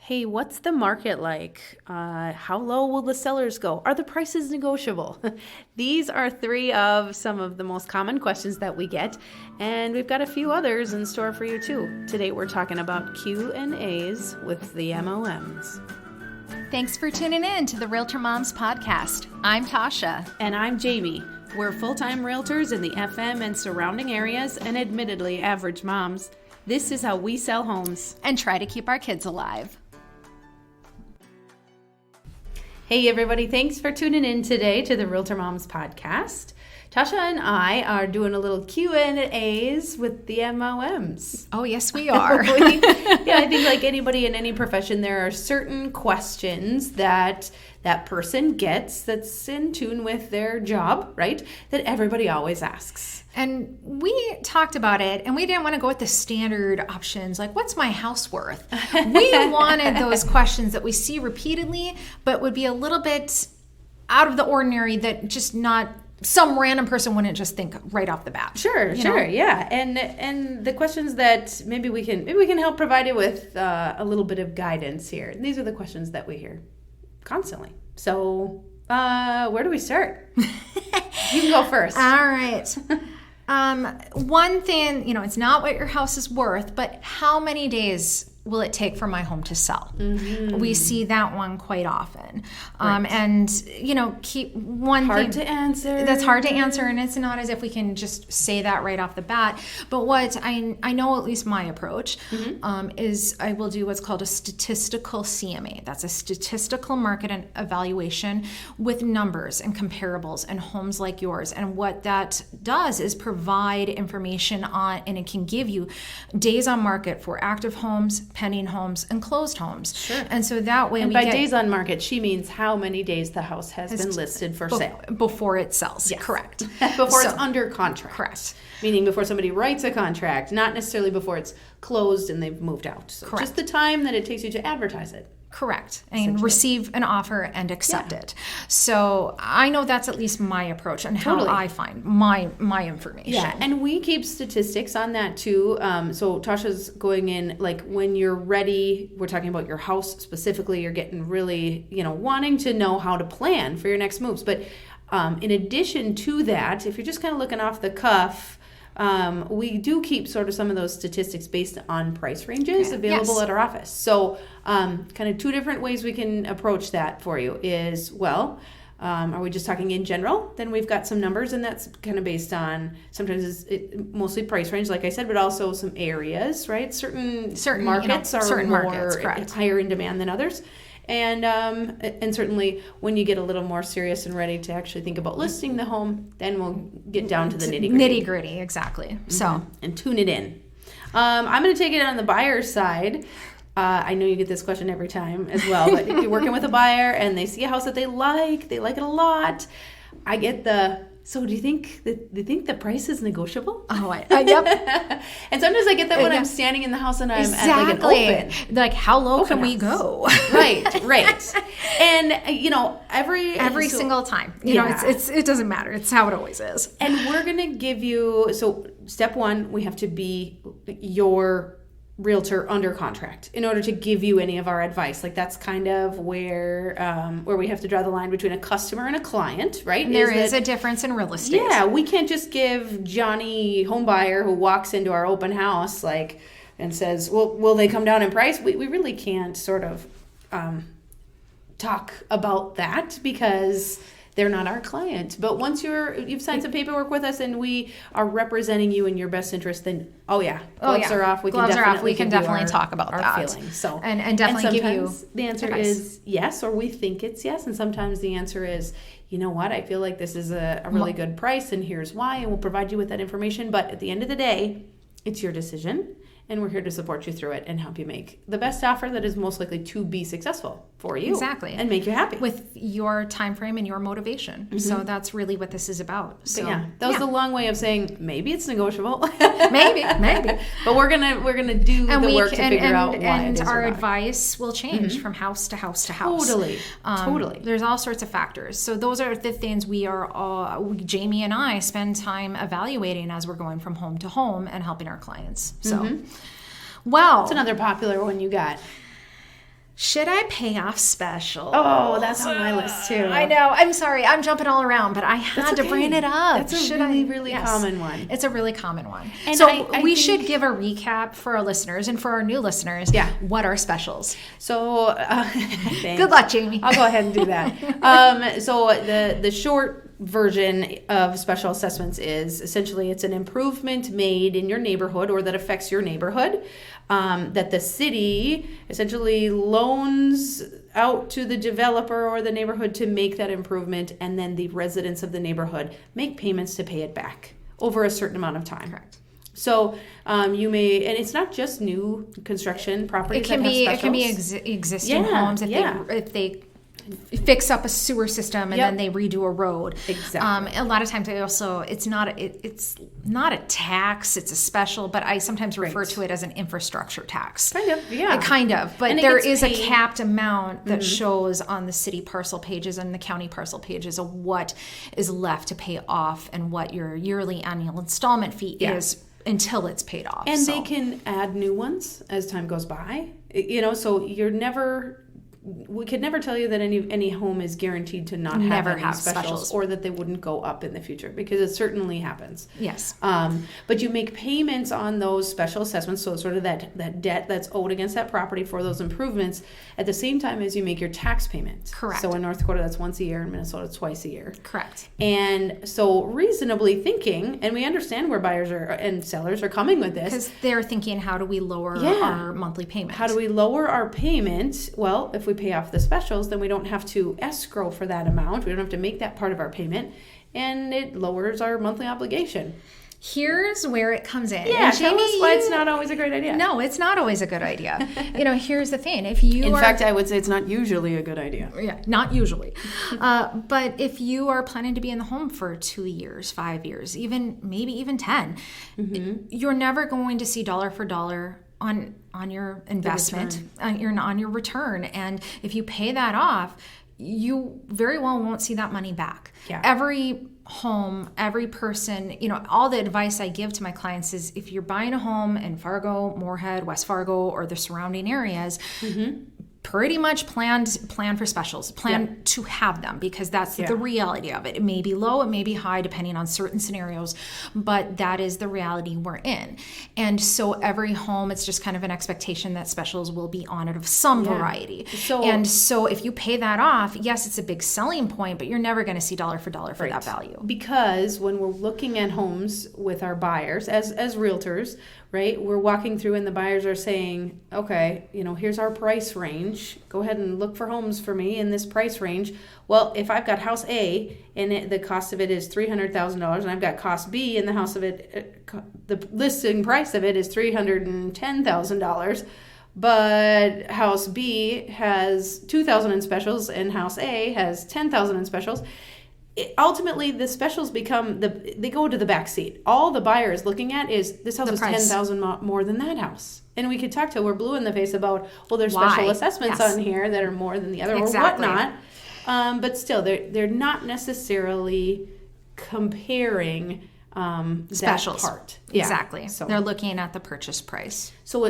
Hey, what's the market like? How low will the sellers go? Are the prices negotiable? These are three of some of the most common questions that we get, and we've got a few others in store for you too. Today we're talking about Q&As with the MOMs. Thanks for tuning in to the Realtor Moms podcast. I'm Tasha. And I'm Jamie. We're full-time realtors in the FM and surrounding areas, and admittedly average moms. This is how we sell homes And try to keep our kids alive. Hey everybody, thanks for tuning in today to the Realtor Moms podcast. Tasha and I are doing a little Q&As with the MOMs. Oh, yes, we are. I think like anybody in any profession, there are certain questions that that person gets that's in tune with their job, right? That everybody always asks. And we talked about it, and we didn't want to go with the standard options, like, what's my house worth? We wanted those questions that we see repeatedly, but would be a little bit out of the ordinary, that just not some random person wouldn't just think right off the bat. Sure, yeah. And the questions that maybe we can help provide you with a little bit of guidance here. These are the questions that we hear constantly. So, where do we start? You can go first. All right. One thing, it's not what your house is worth, but how many days will it take for my home to sell? Mm-hmm. We see that one quite often. Right. And, keep one hard thing. To answer. That's hard to answer, and it's not as if we can just say that right off the bat. But what I know, at least my approach, is I will do what's called a statistical CMA. That's a statistical market and evaluation with numbers and comparables and homes like yours. And what that does is provide information on, and it can give you days on market for active homes, pending homes, and closed homes. Sure. And so that way, and by days on market, she means how many days the house has been listed for sale. Before it sells. Yes. Correct. Before it's under contract. Correct. Meaning before somebody writes a contract, not necessarily before it's closed and they've moved out. So correct. Just the time that it takes you to advertise it. Correct. And receive an offer and accept it. So I know that's at least my approach and how I find my information. Yeah, and we keep statistics on that too. So Tasha's going in, like when you're ready, we're talking about your house specifically, you're getting really, wanting to know how to plan for your next moves. But in addition to that, if you're just kind of looking off the cuff, we do keep sort of some of those statistics based on price ranges available at our office. So kind of two different ways we can approach that for you is, are we just talking in general? Then we've got some numbers, and that's kind of based on, sometimes it's mostly price range, like I said, but also some areas, right? Certain markets are more higher in demand than others. And certainly when you get a little more serious and ready to actually think about listing the home, then we'll get down to the nitty gritty. Exactly. Mm-hmm. So, and tune it in. I'm going to take it on the buyer's side. I know you get this question every time as well, but if you're working with a buyer and they see a house that they like it a lot, I get so do you think the price is negotiable? Oh, yep. And sometimes I get that when I'm standing in the house and I'm at like an open. Like, how low can we go? Right. And every single time, it doesn't matter. It's how it always is. And we're gonna give you, so step one, we have to be your realtor under contract in order to give you any of our advice. Like that's kind of where we have to draw the line between a customer and a client, right? And there is a difference in real estate. Yeah, we can't just give Johnny homebuyer who walks into our open house and says, well, will they come down in price? We really can't sort of talk about that because they're not our client. But once you've signed some paperwork with us and we are representing you in your best interest, then gloves are off. We can definitely talk about our that. Feelings. So and definitely give you the answer advice. is yes, or we think it's yes, and sometimes the answer is, you know what, I feel like this is a really good price, and here's why, and we'll provide you with that information. But at the end of the day, it's your decision. And we're here to support you through it and help you make the best offer that is most likely to be successful for you. Exactly. And make you happy. With your time frame and your motivation. Mm-hmm. So that's really what this is about. So that was a long way of saying maybe it's negotiable. maybe. But we're gonna do the work to figure out why it is. And our advice will change from house to house to house. Totally. There's all sorts of factors. So those are the things Jamie and I spend time evaluating as we're going from home to home and helping our clients. So, What's another popular one you got? Should I pay off specials? Oh, that's on my list too. I know. I'm sorry. I'm jumping all around, but I had to bring it up. That's a really common one. It's a really common one. And so I we think, should give a recap for our listeners and for our new listeners. Yeah. What are specials? So good luck, Jamie. I'll go ahead and do that. So the short version of special assessments is essentially it's an improvement made in your neighborhood or that affects your neighborhood that the city essentially loans out to the developer or the neighborhood to make that improvement, and then the residents of the neighborhood make payments to pay it back over a certain amount of time. Correct. So you may, and it's not just new construction properties. It can be existing homes if they fix up a sewer system and then they redo a road. Exactly. A lot of times it's not a tax, it's a special, but I sometimes refer to it as an infrastructure tax. Kind of, yeah. Kind of, but there is a capped amount that shows on the city parcel pages and the county parcel pages of what is left to pay off and what your yearly annual installment fee is until it's paid off. And they can add new ones as time goes by. So we could never tell you that any home is guaranteed to not have any specials or that they wouldn't go up in the future, because it certainly happens. Yes. But you make payments on those special assessments, so sort of that debt that's owed against that property for those improvements at the same time as you make your tax payment. Correct. So in North Dakota, that's once a year. In Minnesota, it's twice a year. Correct. And so reasonably thinking, and we understand where buyers and sellers are coming with this. Because they're thinking, how do we lower our monthly payment? How do we lower our payment? Well, if we pay off the specials, then we don't have to escrow for that amount. We don't have to make that part of our payment, and it lowers our monthly obligation. Here's where it comes in. Yeah, tell us why it's not always a great idea. No, it's not always a good idea. Here's the thing. In fact, I would say it's not usually a good idea. Yeah, not usually. But if you are planning to be in the home for 2 years, 5 years, maybe even 10, you're never going to see dollar for dollar on your investment, on your return. And if you pay that off, you very well won't see that money back. Yeah. Every home, every person, all the advice I give to my clients is if you're buying a home in Fargo, Moorhead, West Fargo, or the surrounding areas, pretty much plan for specials, to have them, because that's the reality of it. It may be low, it may be high, depending on certain scenarios, but that is the reality we're in. And so every home, it's just kind of an expectation that specials will be honored of some variety. So if you pay that off, yes, it's a big selling point, but you're never going to see dollar for dollar for that value. Because when we're looking at homes with our buyers, as realtors, right, we're walking through and the buyers are saying, okay, here's our price range. Go ahead and look for homes for me in this price range. Well, if I've got house A and the cost of it is $300,000, and I've got cost B and the house of it, the listing price of it is $310,000, but house B has $2,000 in specials and house A has $10,000 in specials, ultimately the specials they go to the back seat. All the buyer is looking at is this house is $10,000 more than that house. And we could talk till we're blue in the face about, well, there's special assessments on here that are more than the other or whatnot. But still, they're not necessarily comparing specials. That part. Exactly. So they're looking at the purchase price. So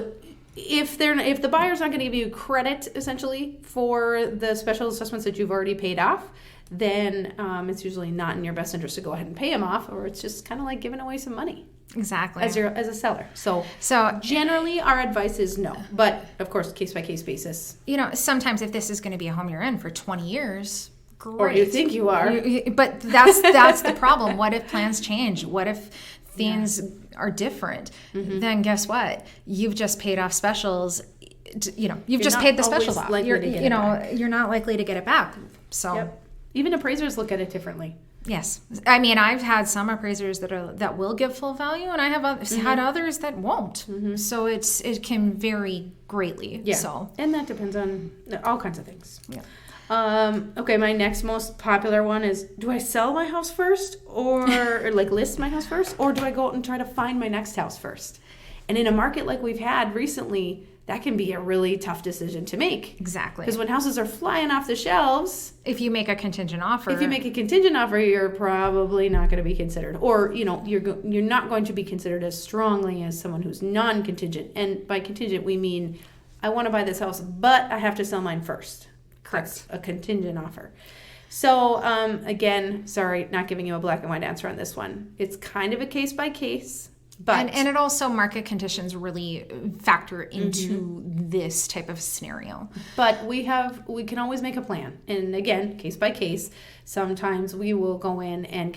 if the buyer's not going to give you credit essentially for the special assessments that you've already paid off, then it's usually not in your best interest to go ahead and pay them off, or it's just kind of like giving away some money. Exactly. As a seller. So generally our advice is no, but of course case by case basis. Sometimes if this is going to be a home you're in for 20 years, great. Or you think you are. But that's the problem. What if plans change? What if things are different? Then guess what? You've just paid off specials. You've just paid the specials off. You're not likely to get it back. So even appraisers look at it differently. Yes. I mean, I've had some appraisers that will give full value, and I have had others that won't. So it can vary greatly. Yeah. So. And that depends on all kinds of things. Yeah. Okay, my next most popular one is, do I sell my house first or list my house first, or do I go out and try to find my next house first? And in a market like we've had recently, that can be a really tough decision to make. Exactly. Because when houses are flying off the shelves, if you make a contingent offer, you're probably not going to be considered, or you're not going to be considered as strongly as someone who's non-contingent. And by contingent, we mean I want to buy this house, but I have to sell mine first. Correct. That's a contingent offer. So, again, sorry, not giving you a black and white answer on this one. It's kind of a case by case, but and it also market conditions really factor into this type of scenario. But we can always make a plan. And again, case by case, sometimes we will go in and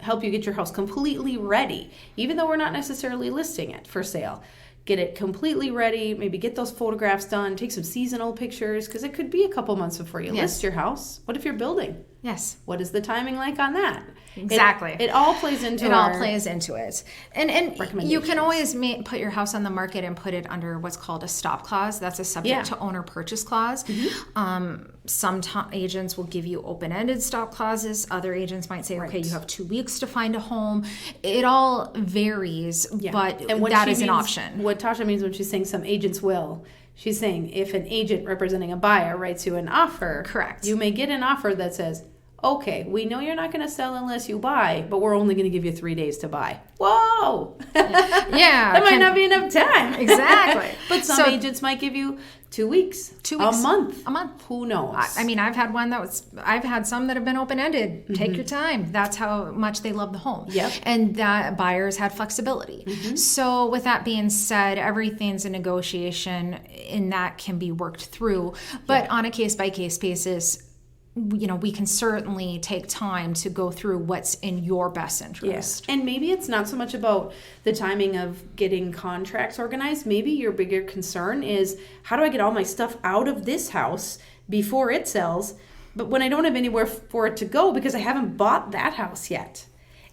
help you get your house completely ready, even though we're not necessarily listing it for sale. Get it completely ready, maybe get those photographs done, take some seasonal pictures, because it could be a couple months before you list your house. What if you're building? Yes. What is the timing like on that? Exactly. It all plays into it. And you can always put your house on the market and put it under what's called a stop clause. That's a subject to owner purchase clause. Some agents will give you open-ended stop clauses. Other agents might say, okay, you have 2 weeks to find a home. It all varies, but that is an option. What Tasha means when she's saying some agents will, she's saying if an agent representing a buyer writes you an offer, correct, you may get an offer that says, okay, we know you're not going to sell unless you buy, but we're only going to give you 3 days to buy. Whoa! Yeah. That might not be enough time. Exactly. But some agents might give you 2 weeks. 2 weeks. A month. A month. Who knows? I mean, I've had some that have been open-ended. Take your time. That's how much they love the home. Yep. And that buyers had flexibility. So with that being said, everything's a negotiation and that can be worked through. But on a case-by-case basis, we can certainly take time to go through what's in your best interest. And maybe it's not so much about the timing of getting contracts organized. Maybe your bigger concern is, how do I get all my stuff out of this house before it sells, but when I don't have anywhere for it to go because I haven't bought that house yet?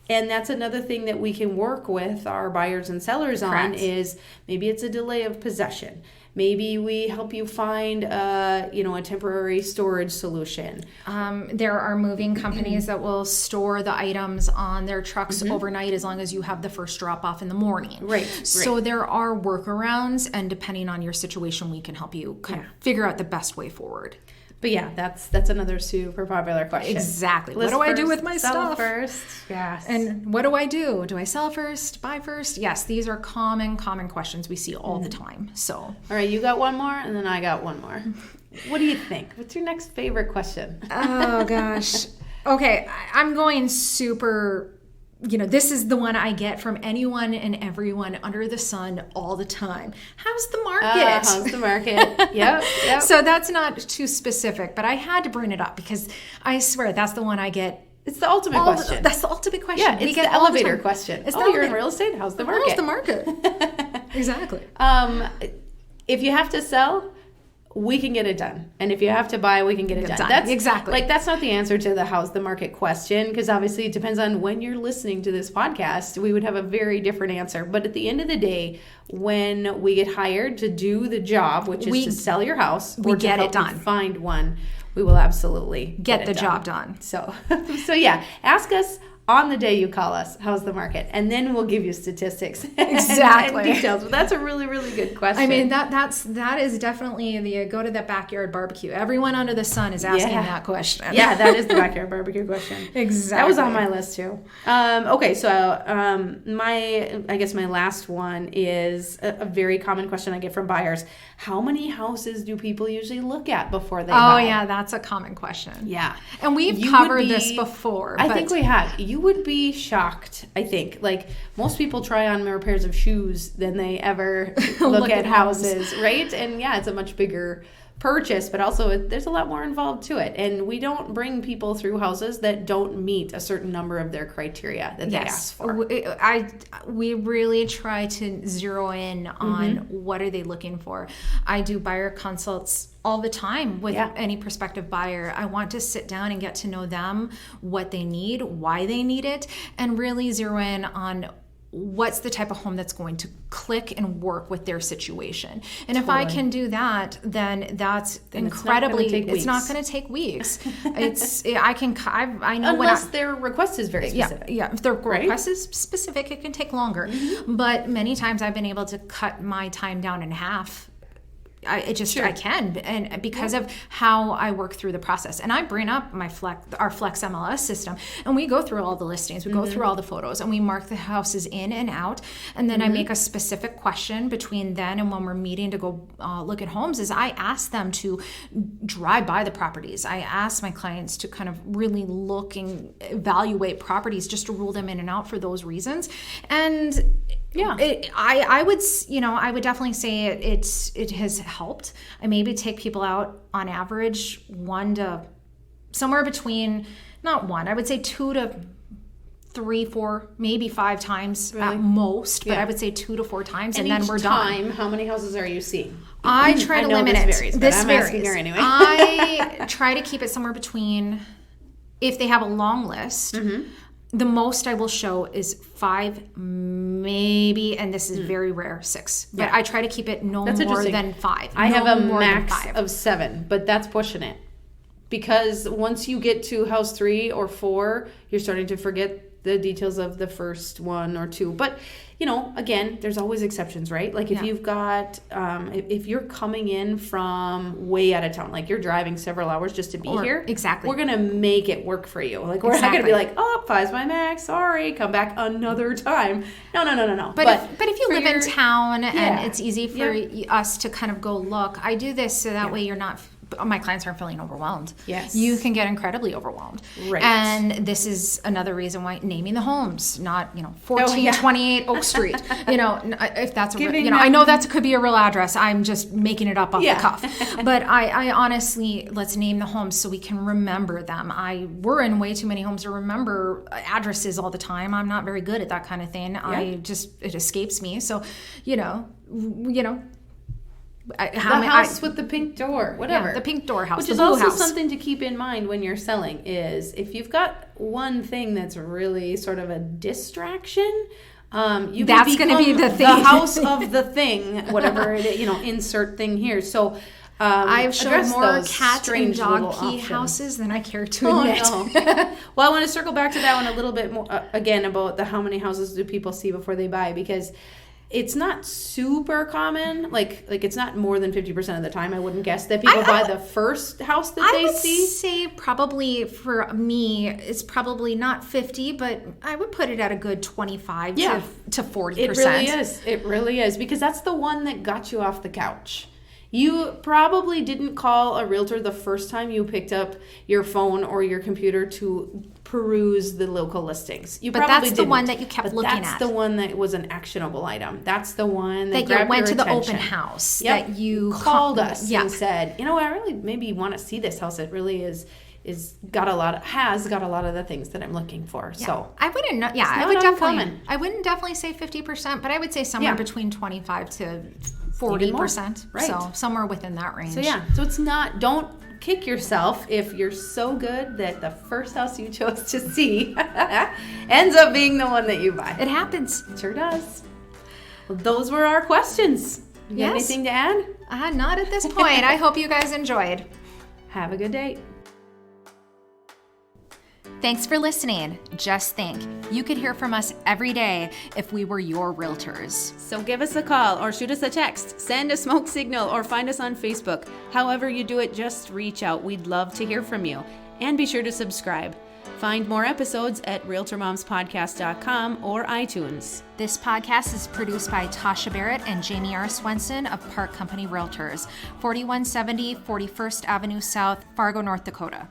And that's another thing that we can work with our buyers and sellers on is maybe it's a delay of possession. Maybe we help you find a temporary storage solution. There are moving companies that will store the items on their trucks overnight as long as you have the first drop off in the morning. Right. So there are workarounds, and depending on your situation, we can help you kind of figure out the best way forward. But yeah, that's another super popular question. Exactly. What do I do with my stuff? Sell first. Yes. And what do I do? Do I sell first? Buy first? Yes, these are common questions we see all the time. So. All right, you got one more, and then I got one more. What do you think? What's your next favorite question? Oh, gosh. Okay, I'm going super... this is the one I get from anyone and everyone under the sun all the time. How's the market? How's the market? Yep. So that's not too specific, but I had to bring it up because I swear that's the one I get. It's the ultimate question. That's the ultimate question. Yeah, it's the elevator question. You're in real estate. How's the market? How's the market? Exactly. If you have to sell, we can get it done. And if you have to buy, we can get it done. That's not the answer to the how's the market question, because obviously it depends on when you're listening to this podcast. We would have a very different answer. But at the end of the day, when we get hired to do the job, which is to sell your house, we get it done. Find one, we will absolutely get the job done. So yeah, ask us on the day you call us, how's the market? And then we'll give you statistics exactly and details. But that's a really, really good question. I mean, that is definitely the go to the backyard barbecue. Everyone under the sun is asking that question. Yeah, that is the backyard barbecue question. Exactly. That was on my list too. Okay, so I guess my last one is a very common question I get from buyers. How many houses do people usually look at before they buy? Oh yeah, that's a common question. Yeah. And we've covered this before. I think we have. You would be shocked, I think. Like, most people try on more pairs of shoes than they ever look at houses, right? And yeah, it's a much bigger purchase, but also there's a lot more involved to it. And we don't bring people through houses that don't meet a certain number of their criteria that they ask for. We really try to zero in on what are they looking for. I do buyer consults all the time with any prospective buyer. I want to sit down and get to know them, what they need, why they need it, and really zero in on what's the type of home that's going to click and work with their situation. And if I can do that, then that's incredibly, it's not going to take weeks. I know unless their request is very specific. Yeah, if their request is specific, it can take longer. But many times I've been able to cut my time down in half I can, and because of how I work through the process. And I bring up our Flex MLS system, and we go through all the listings, we go through all the photos, and we mark the houses in and out. And then I make a specific question between then and when we're meeting to go look at homes, is I ask them to drive by the properties. I ask my clients to kind of really look and evaluate properties just to rule them in and out for those reasons. And I would definitely say it has helped. I maybe take people out on average somewhere between, not one, I would say 2 to 3, 4, maybe 5 times at most, but I would say 2 to 4 times, and then we're done. How many houses are you seeing? I try to limit it. This varies. Asking her anyway. I try to keep it somewhere between, if they have a long list, the most I will show is 5, maybe, and this is very rare, 6. But I try to keep it no more than 5. I have a max of 7, but that's pushing it. Because once you get to house 3 or 4, you're starting to forget the details of the first 1 or 2. But, again, there's always exceptions, right? Like if you've got, if you're coming in from way out of town, like you're driving several hours just to be here. Exactly. We're going to make it work for you. Like we're not going to be like, 5's my max. Sorry. Come back another time. No. But if you live in town and it's easy for us to kind of go look, I do this so that way you're not, my clients aren't feeling overwhelmed. Yes. You can get incredibly overwhelmed. Right. And this is another reason why naming the homes, not, 1428 Oak Street, if that's I know that could be a real address. I'm just making it up off the cuff. But I honestly, let's name the homes so we can remember them. We're in way too many homes to remember addresses all the time. I'm not very good at that kind of thing. Yeah. It escapes me. So, the house with the pink door, whatever. Yeah, the pink door house, which is also something to keep in mind when you're selling, is if you've got one thing that's really sort of a distraction, that's going to be the thing, the house of the thing, whatever it is, insert thing here. So I've shown more cat and dog key houses than I care to admit. No. Well, I want to circle back to that one a little bit more again about how many houses do people see before they buy, because it's not super common. Like it's not more than 50% of the time, I wouldn't guess, that people buy the first house that they see. I would say probably for me, it's probably not 50, but I would put it at a good 25 to 40%. It really is. Because that's the one that got you off the couch. You probably didn't call a realtor the first time you picked up your phone or your computer to peruse the local listings. But that's the one that you kept looking at. That's the one that was an actionable item. That's the one that you went to the open house. That you called us and said, I really maybe want to see this house. It really has got a lot of the things that I'm looking for. Yeah. So I wouldn't know. Yeah, I wouldn't definitely say 50%, but I would say somewhere between 25 to 40%. Right. So somewhere within that range. So so it's not, don't kick yourself if you're so good that the first house you chose to see ends up being the one that you buy. It happens. It sure does. Well, those were our questions. You got anything to add? Not at this point. I hope you guys enjoyed. Have a good day. Thanks for listening. Just think, you could hear from us every day if we were your realtors. So give us a call or shoot us a text, send a smoke signal, or find us on Facebook. However you do it, just reach out. We'd love to hear from you. And be sure to subscribe. Find more episodes at RealtorMomsPodcast.com or iTunes. This podcast is produced by Tasha Barrett and Jamie R. Swenson of Park Company Realtors, 4170 41st Avenue South, Fargo, North Dakota.